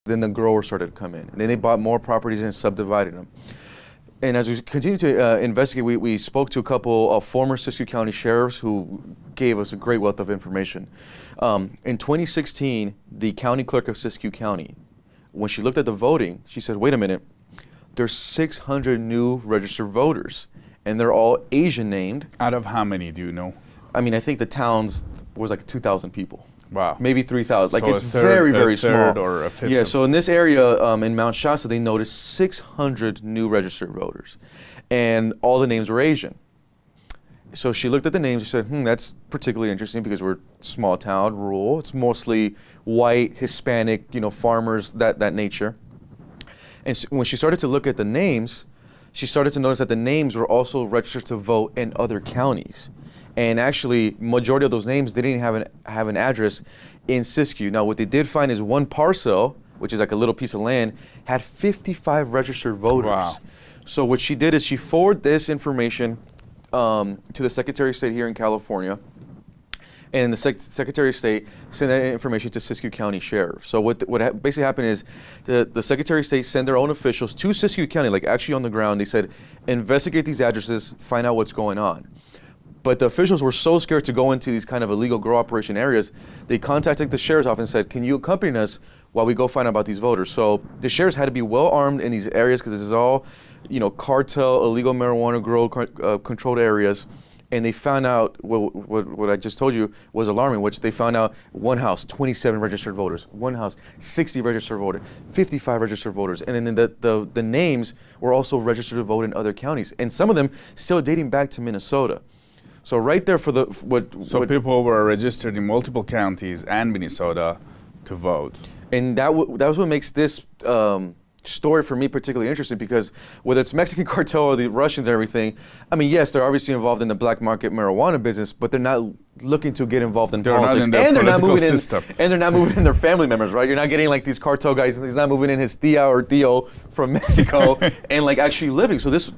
Then the growers started to come in. And then they bought more properties and subdivided them. And as we continue to investigate, we spoke to a couple of former Siskiyou County sheriffs who gave us a great wealth of information. In 2016, the county clerk of Siskiyou County, when she looked at the voting, she said, wait a minute, there's 600 new registered voters, and they're all Asian named. Out of how many, do you know? I mean, I think the towns was like 2,000 people. Wow. Maybe 3,000. Like, so it's very, very small. Or a fifth. Yeah, so in this area in Mount Shasta, they noticed 600 new registered voters, and all the names were Asian. So she looked at the names and said, that's particularly interesting because we're small town, rural. It's mostly white, Hispanic, farmers, that nature. And so when she started to look at the names, she started to notice that the names were also registered to vote in other counties. And actually, majority of those names didn't even have an address in Siskiyou. Now, what they did find is one parcel, which is like a little piece of land, had 55 registered voters. Wow. So what she did is she forwarded this information to the Secretary of State here in California, and the Secretary of State sent that information to Siskiyou County Sheriff. So what basically happened is the Secretary of State sent their own officials to Siskiyou County, like actually on the ground. They said, investigate these addresses, find out what's going on. But the officials were so scared to go into these kind of illegal grow operation areas, they contacted the sheriff's office and said, can you accompany us while we go find out about these voters? So the sheriffs had to be well armed in these areas because this is all, cartel, illegal marijuana grow controlled areas. And they found out what I just told you was alarming, which they found out one house, 27 registered voters, one house, 60 registered voters, 55 registered voters. And then the names were also registered to vote in other counties. And some of them still dating back to Minnesota. So right there for people were registered in multiple counties and Minnesota to vote. And that was what makes this story for me particularly interesting, because whether it's Mexican cartel or the Russians and everything, I mean, yes, they're obviously involved in the black market marijuana business, but they're not looking to get involved in politics. Not in their political system. And they're not moving in their family members, right? You're not getting like these cartel guys, he's not moving in his tia or tío from Mexico and like actually living. So this